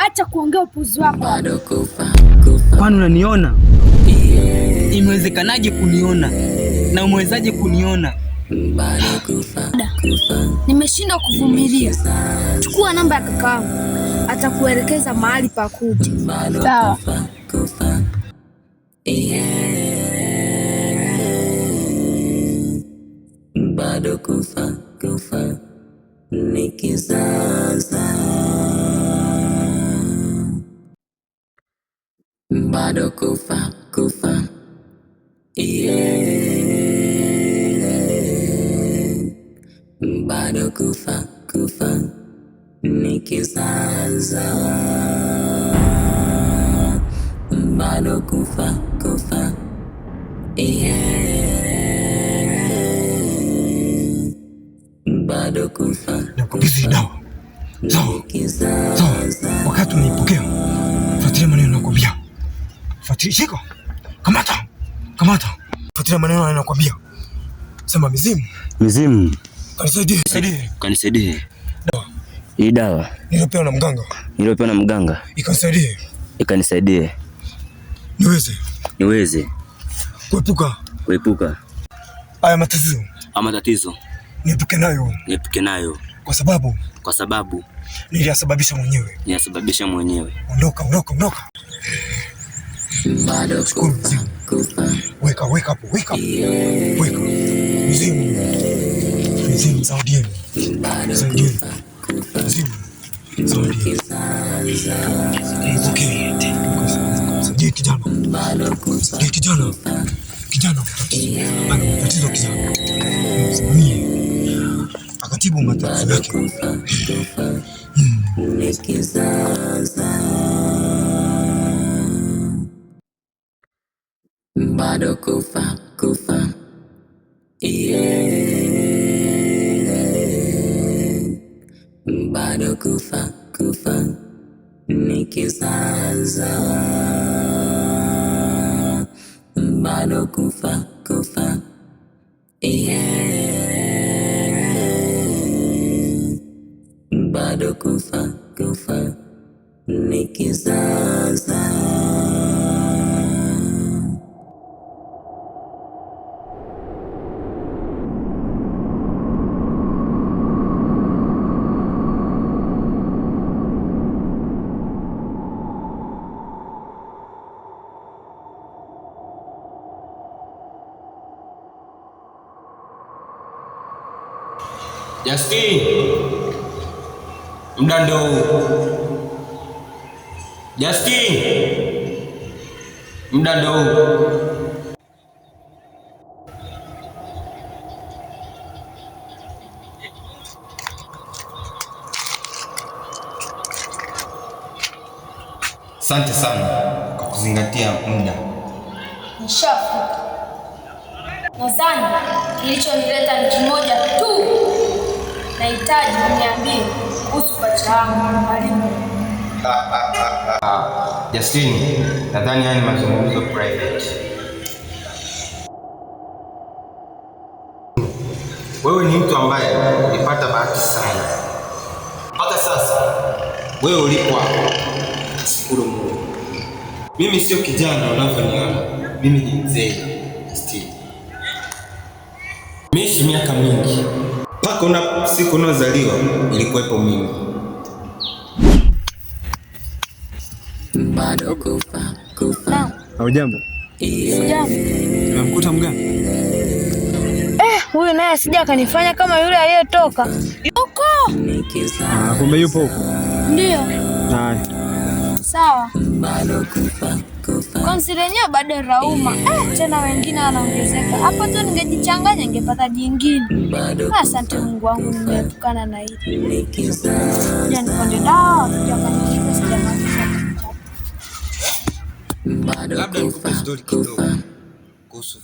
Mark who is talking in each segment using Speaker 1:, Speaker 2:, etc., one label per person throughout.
Speaker 1: Acha kuongea upuzi wako.
Speaker 2: Kwani unaniona? Imewezekanaje kuniona? Na umewezaje kuniona?
Speaker 1: Nimeshindwa kuvumilia. Chukua namba ya kakaangu, atakuelekeza mahali pa kuja. Sawa.
Speaker 3: Bado kufa ni kizaza, bado kufa bado kufa ni kizaza, bado kufa bado kufa.
Speaker 4: Nakukabidhi dawa. Sawa. Wakati unaipokea, fuatilia maneno nakwambia. Shika. Kamata. Fuatilia maneno anayokuambia. Sema mizimu.
Speaker 3: Kanisaidie. Dawa. Hii dawa
Speaker 4: niliyopewa na mganga. Ikanisaidie. Niweze kuepuka haya matatizo. Niepuke nayo. Kwa sababu niliyasababisha mwenyewe. Ondoka.
Speaker 3: Bado kufa.
Speaker 4: Wake up. Mizimu saudieni. Kijana ana tatizo kijana. Akatibu matatizo yake.
Speaker 3: Bado kufa bado kufa ni kizaza, bado kufa bado kufa ni kizaza.
Speaker 5: Justin, muda ndio huu. Justin, muda ndio huu. Asante sana kwa kuzingatia muda.
Speaker 1: Nishafika. Nadhani kilichonileta ni kimoja tu. Nahitaji uniambie kuhusu pacha wangu mwalimu.
Speaker 5: Justin, nadhani haya ni mazungumzo private. Wewe ni mtu ambaye ulipata bahati sana. Mpaka sasa wewe ulipo hapo, shukuru Mungu. Mimi sio kijana unavyoniona. Mimi ni mzee Justin. Nimeishi miaka mingi. Mpaka siku unazaliwa ilikuwepo mimi.
Speaker 3: Bado kufa.
Speaker 4: Hujambo?
Speaker 1: Sijambo.
Speaker 4: Nimemkuta mganga.
Speaker 1: Huyu naye sija kanifanya kama yule aliyetoka. Yuko.
Speaker 4: Kumbe yupo huko.
Speaker 1: Ndio.
Speaker 4: Haya.
Speaker 1: Sawa.
Speaker 3: Bado kufa.
Speaker 1: Konsi lenyewe bado rauma. Tena wengine wanaongezeka. Hapo tu ningejichanganya ningepata jingine. Asante Mungu wangu nimeepukana na hili. Ya nikonde dawa, tujakanishika sijamaliza.
Speaker 5: Labda nikupe story kidogo kuhusu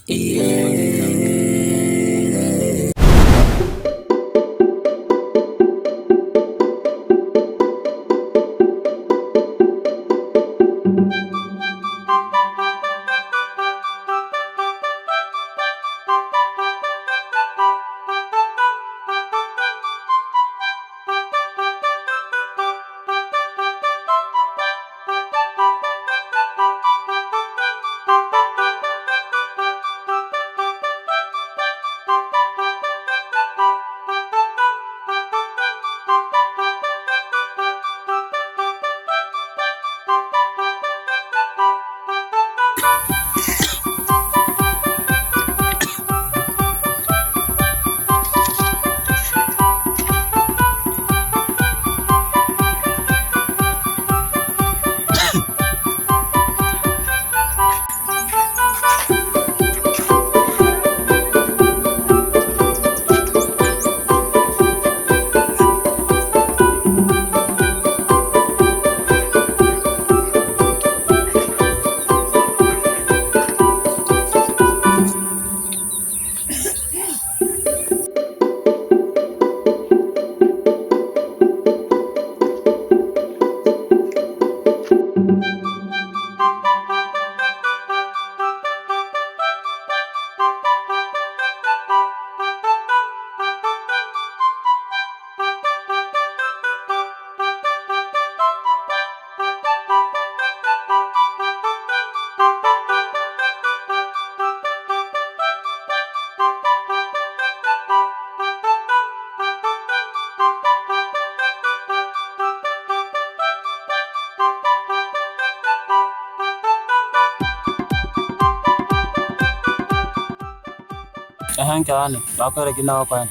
Speaker 6: hangane bakore kina kwa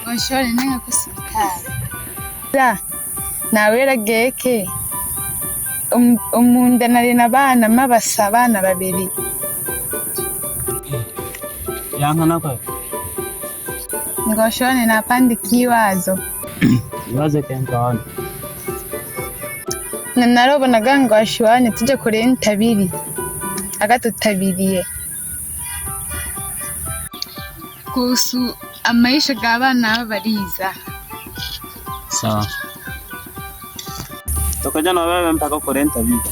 Speaker 7: Oshole nanga kusibitali la nawera geke umunda nari nabana mabasa abana babiri
Speaker 6: yankana kwa
Speaker 7: ngoshone napandika ikibazo
Speaker 6: ibaze kenkana
Speaker 7: narobonaga ngo ashwane tuje kure intabiri agatutabiriye kuhusu maisha g'abana bariza.
Speaker 6: Sawa. Tokaja na wewe mpaka korenta vipi?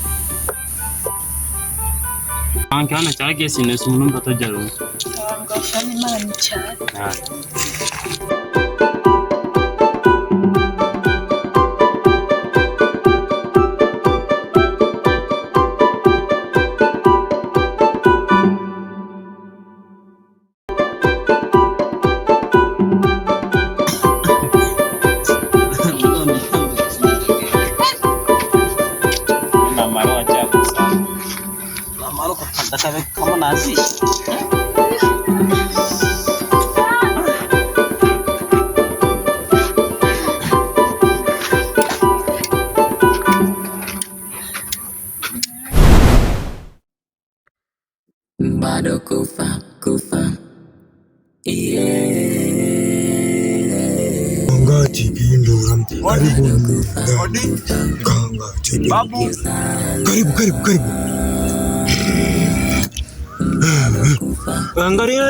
Speaker 6: Angana chake sine sumunumba tojaru.
Speaker 7: Sawa ngoshone mara nichara.
Speaker 6: Kamu nasi.
Speaker 3: Bado kufa
Speaker 8: Ngati pindura karibu
Speaker 6: Babu.
Speaker 8: Karibu Angalia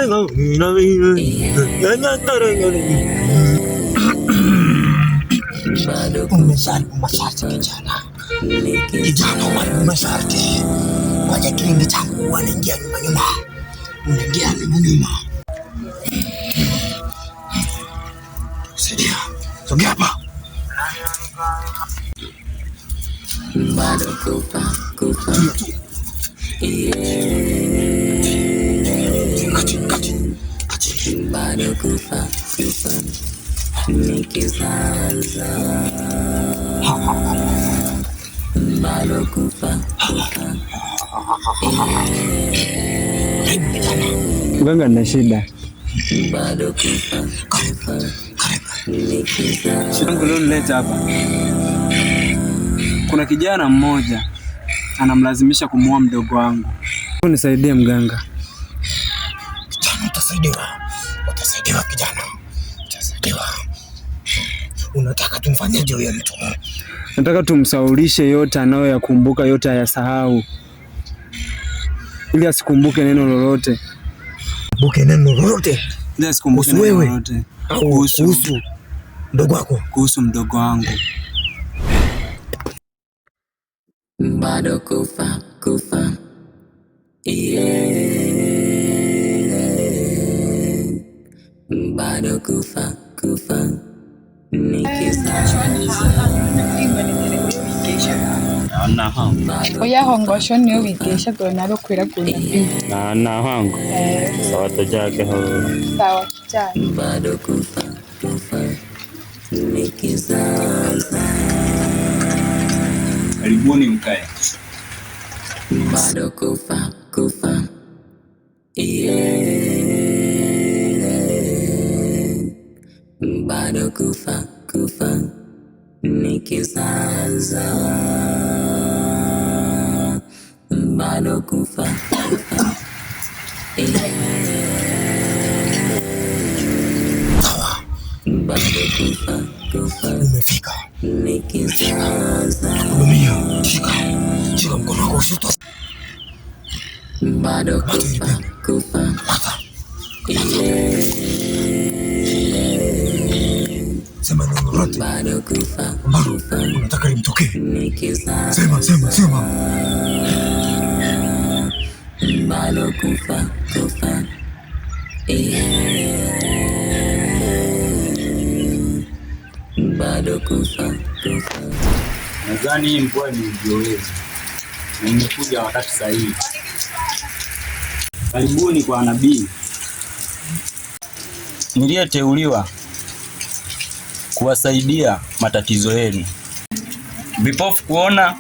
Speaker 8: umesalimu masharti kijana umalimu masharti waja kilindi changu wanaingia nyuma unaingia nyuma saidia sogea hapa
Speaker 3: bado kufa bado kufa nikizaza bado kufa
Speaker 2: Mganga na shida.
Speaker 3: Bado kufa nikizaza.
Speaker 2: Shangu leo nileta hapa. Kuna kijana mmoja anamlazimisha kumuoa mdogo wangu. Nisaidie mganga.
Speaker 8: Utasaidiwa kijana. Utasaidiwa. Unataka tumfanyaje huyo mtu?
Speaker 2: Nataka tumsaulishe yote anayoyakumbuka, yote ayasahau, ili asikumbuke neno lolote.
Speaker 8: Kumbuke neno lolote?
Speaker 2: Ili asikumbuke neno lolote.
Speaker 8: Kuhusu mdogo wako?
Speaker 2: Kuhusu mdogo wangu.
Speaker 3: Bado kufa bado kufa nikizaza
Speaker 7: Oya hongosho niyo bigesha go naro kwiragura bi.
Speaker 6: Na hangu. Sawa tojage ho.
Speaker 7: Sawa cyane.
Speaker 3: Bado kufa nikizaza.
Speaker 2: Karibuni mkae.
Speaker 3: Bado kufa bado kufa nikizaza bado kufa bado kufa
Speaker 8: Umefika.
Speaker 3: nikizaza
Speaker 8: Hudumia. Shika mkono wako ushoto.
Speaker 3: bado kufa
Speaker 8: Sema neno lolote.
Speaker 3: bado kufa
Speaker 8: Unataka limtokee.
Speaker 3: nikizaza
Speaker 8: Sema.
Speaker 3: bado kufa bado kufa
Speaker 6: Nadhani hii mvua ni ujoezi. Na imekuja wakati sahihi. Karibuni kwa nabii. Niliyeteuliwa kuwasaidia matatizo yenu. Vipofu kuona,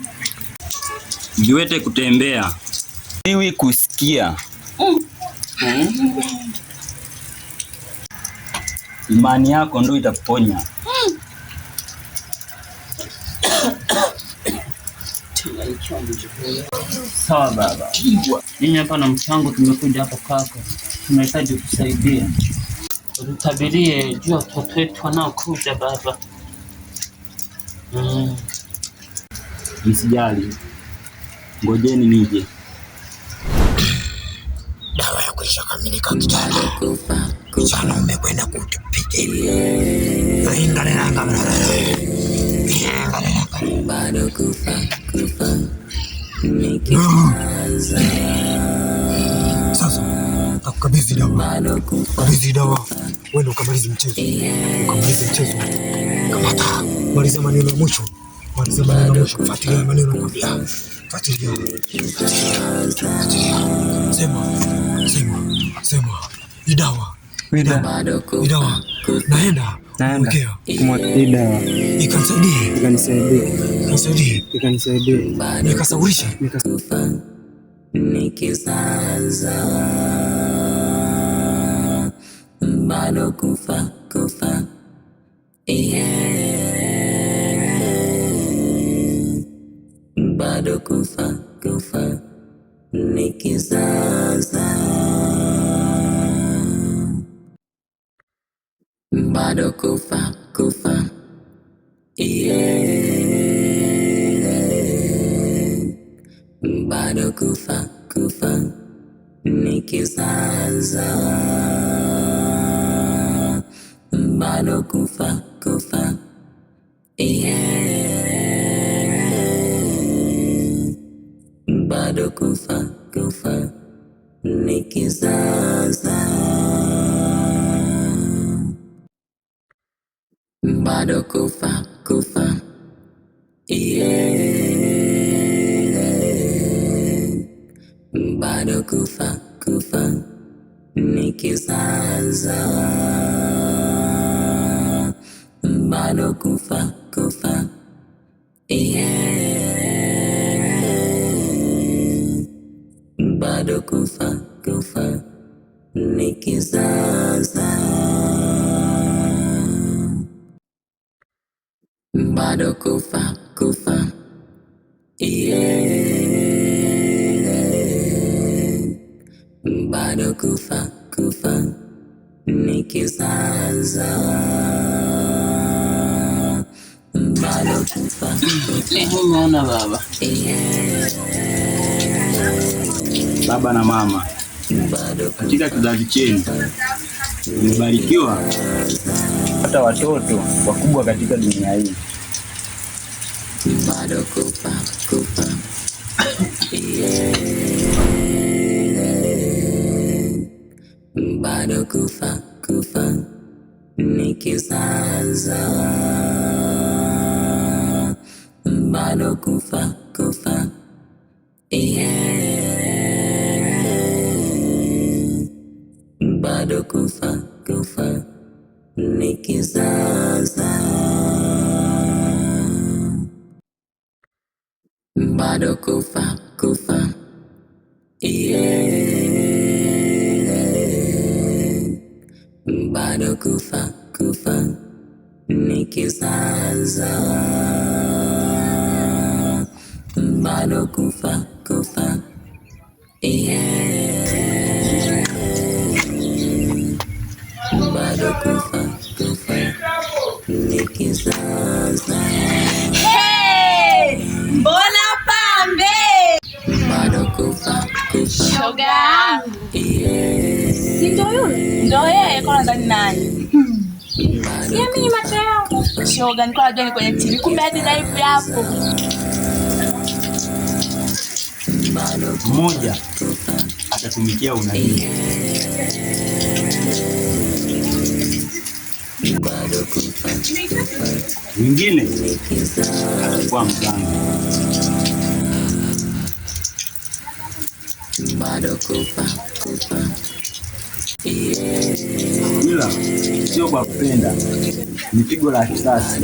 Speaker 6: viwete kutembea, viwi kusikia, Imani yako ndio itakuponya. Sawa baba. Mimi hapa na mchango, tumekuja hapa kwako, tunahitaji kusaidia. Utabirie juu ya watoto wetu wanaokuja baba. Msijali, ngojeni nije.
Speaker 8: Dawa ya kuishakamilika kijana. Kijana umekwenda kutupiga.
Speaker 3: Bado kufa.
Speaker 8: Sasa nakukabidhi dawa. Kabidhi dawa. Wewe ukamalize mchezo. Kamata. Maliza maneno ya mwisho. Fuatilia maneno nakwambia. Fuatilia. Sema. Idawa. Naenda. Ikanisaidia. Nikasawirisha.
Speaker 3: Nikizaza bado kufa. Bado kufa. Nikizaza bado kufa. Bado kufa. Nikizaza bado kufa. Bado kufa. Nikizaza bado kufa. Bado kufa. Nikizaza bado kufa. Bado kufa. Nikizaza bado kufa. Bado kufa. Nikizaza bado kufa.
Speaker 6: Umeona baba na mama, katika kizazi chenu mmebarikiwa hata watoto wakubwa katika dunia hii.
Speaker 3: Bado kufa. Bado kufa. Nikizaza bado kufa. Bado kufa. Nikizaza bado kufa. Bado kufa. Nikizaza bado kufa. Bado kufa. Nikizaza.
Speaker 7: Mbona pambe?
Speaker 3: Bado kufa.
Speaker 7: Shoga yangu. Si ndio yule? Ndio yeye, kwa nadhani nani? Mimi macho yangu. Shoga, nilikuwa najua ni kwenye TV, kumbe hadi live hapo.
Speaker 6: Mmoja atatumikia unabii, mwingine atakuwa mganga. Ila sio kwa kupenda, ni pigo la kisasi.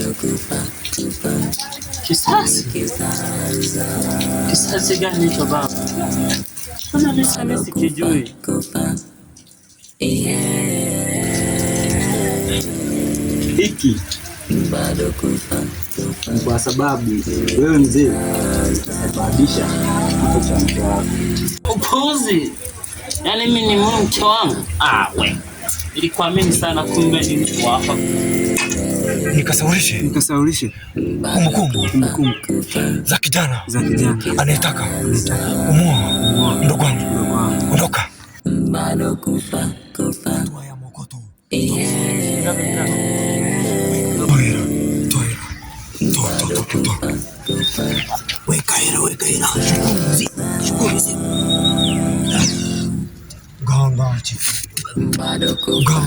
Speaker 9: Kisasi? Kisasi gani hicho baba? Mbona mimi sikijui?
Speaker 2: Hiki
Speaker 3: bado kufa
Speaker 2: ni kwa sababu wewe mzee sababisha kifo cha mke wako.
Speaker 6: Upuzi! Yaani mimi ni mke wangu? We. Nilikuamini sana, kumbe ni mtu wako.
Speaker 8: Nikasaulishe kumbukumbu za kijana anayetaka kumuoa mdogo wangu. Ondoka.
Speaker 3: bado kufa
Speaker 8: Toa ya mokoto. Toa. Weka hela. Shukuru. Ganga chifu.
Speaker 3: bado kufa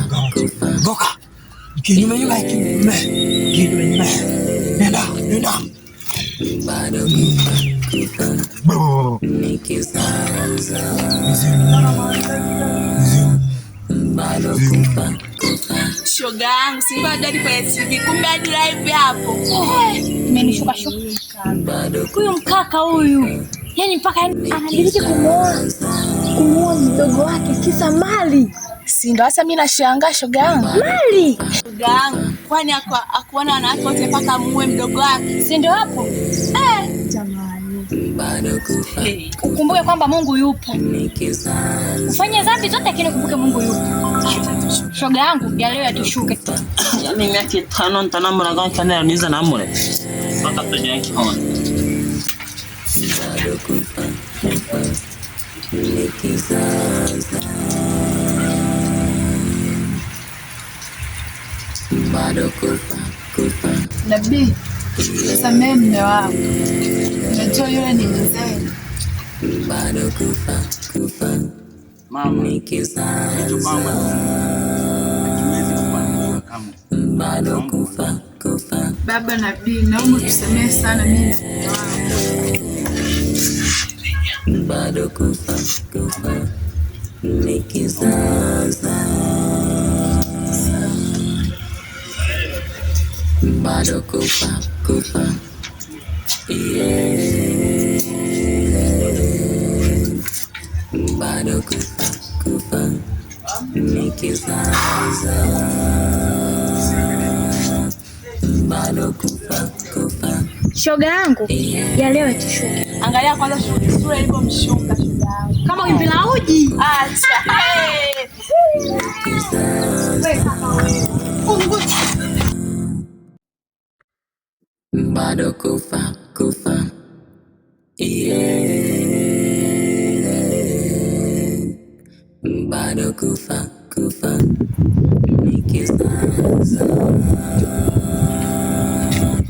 Speaker 8: Goka. Kinyume. Nenda.
Speaker 3: bado kufa
Speaker 8: Bro.
Speaker 3: nikizaza bado kufa
Speaker 7: Shoga yangu si bado hadi kwenye TV, kumbe hadi live hapo.
Speaker 1: Imenishuka.
Speaker 3: bado
Speaker 1: Huyu mkaka huyu, yani mpaka anadiriki kumuoa mdogo wake kisa mali.
Speaker 7: Si ndo hasa mimi nashangaa shoga yangu.
Speaker 1: Mali?
Speaker 7: Shoga yangu, kwani akuona wanawake wote mpaka muue mdogo wake?
Speaker 1: Si ndio hapo? Jamani.
Speaker 3: bado kufa
Speaker 1: Ukumbuke kwamba Mungu yupo.
Speaker 3: nikizaza
Speaker 1: Ufanye dhambi zote lakini ukumbuke Mungu yupo. Shoga yangu, ya leo yatushuke.
Speaker 6: Yaani miaka 5 ntanamura gani kana niza namure. Mpaka tujue kihona.
Speaker 3: bado kufa nikizaza bado kufa
Speaker 7: Nabii, samehe mume wangu. Unajua yule ni mzee.
Speaker 3: bado kufa
Speaker 6: Mama,
Speaker 3: nikizaza
Speaker 6: hatuwezi kufanikiwa kamwe.
Speaker 3: bado kufa
Speaker 7: Baba Nabii, naomba tusamehe sana mimi na mume wangu.
Speaker 3: bado kufa nikizaza bado kufa bado kufa nikizaza bado kufa
Speaker 1: Shoga yangu, ya leo yatushuke.
Speaker 7: Angalia kwanza sura ilivyomshuka shoga yangu.
Speaker 1: Kama wimbi la uji.
Speaker 7: Acha.
Speaker 3: bado kufa bado kufa nikizaza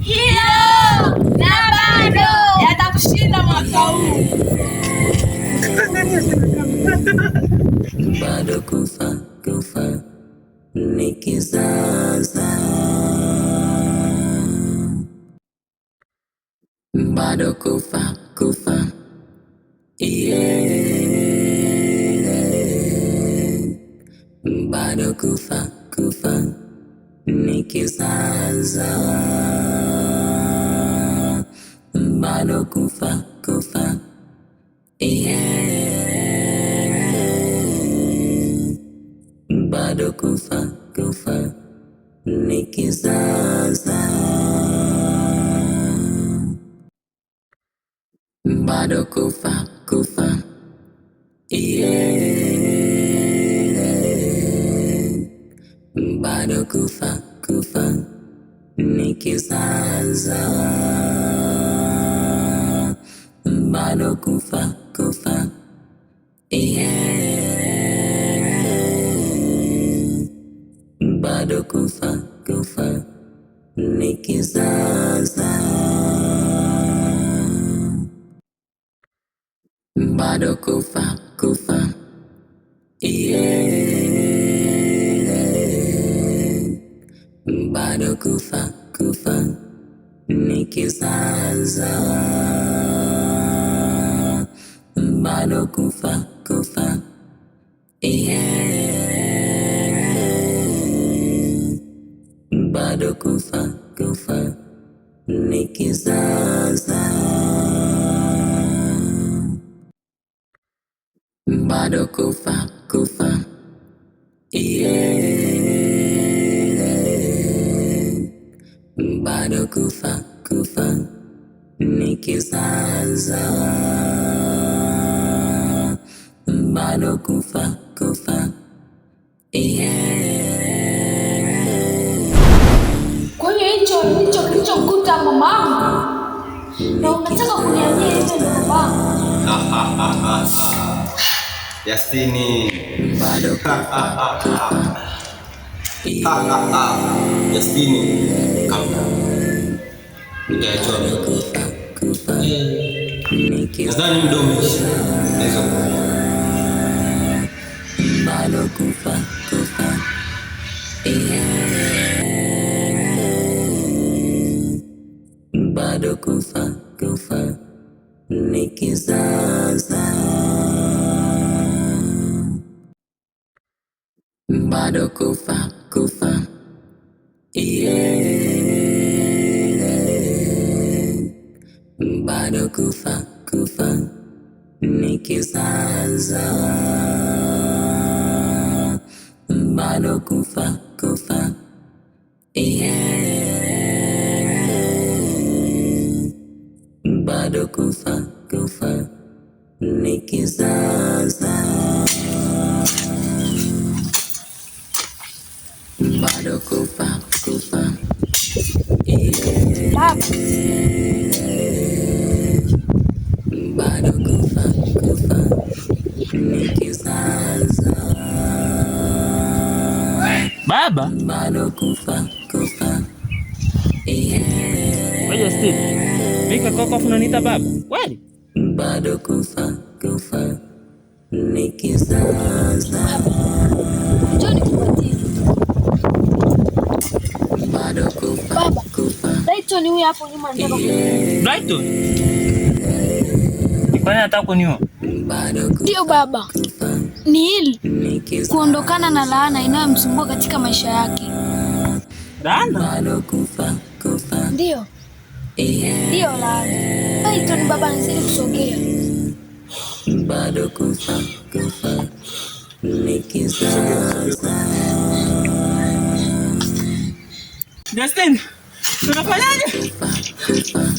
Speaker 7: Hilo na bado yatakushinda mwaka huu.
Speaker 3: bado kufa nikizaza bado kufa bado kufa nikizaza bado kufa bado kufa nikizaza bado kufa bado kufa nikizaza bado kufa bado kufa nikizaza bado kufa bado kufa nikizaza bado kufa bado kufa nikizaza bado kufa kufa kufa nikizaza, bado kufa kufa
Speaker 1: Kwa hiyo hicho ndicho kilichomkuta mamangu, na unataka kuniambia hivyo ndo babangu?
Speaker 5: Yasini, Yasini, nadhani muda umeisha.
Speaker 3: bado kufa kufa bado kufa kufa nikizaza, bado kufa kufa bado kufa kufa nikizaza, bado kufa kufa bado kufa kufa nikizaza, bado kufa kufa bado kufa kufa nikizaza,
Speaker 6: Baba,
Speaker 3: bado kufa kufa.
Speaker 6: wewe Steve. Mika koko unaniita baba? Kweli?
Speaker 3: Bado kufa kufa nikizaza,
Speaker 1: Njoni kupatie.
Speaker 3: bado kufa
Speaker 1: Baba,
Speaker 3: kufa
Speaker 1: Brighton huyu hapo nyuma anataka
Speaker 6: Brighton. Nifanya hata kuniua.
Speaker 3: bado kufa
Speaker 1: Ndio baba,
Speaker 3: kufa
Speaker 1: ni ili
Speaker 3: nikizaza,
Speaker 1: kuondokana na laana inayomsumbua katika maisha yake.
Speaker 6: Dana.
Speaker 3: bado kufa kufa
Speaker 1: Ndio, ndio laana. Brighton baba, nizidi kusogea.
Speaker 3: bado kufa kufa nikizaza,
Speaker 6: Justin, tunafanyaje?
Speaker 3: kufa kufa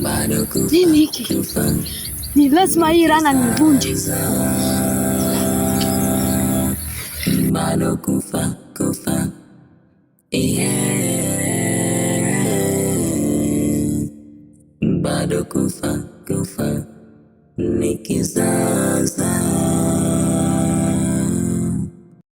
Speaker 3: bado kufa
Speaker 1: Nini hiki?
Speaker 3: kufa
Speaker 1: Ni lazima hii laana nivunje.
Speaker 3: bado kufa kufa bado kufa kufa nikizaza.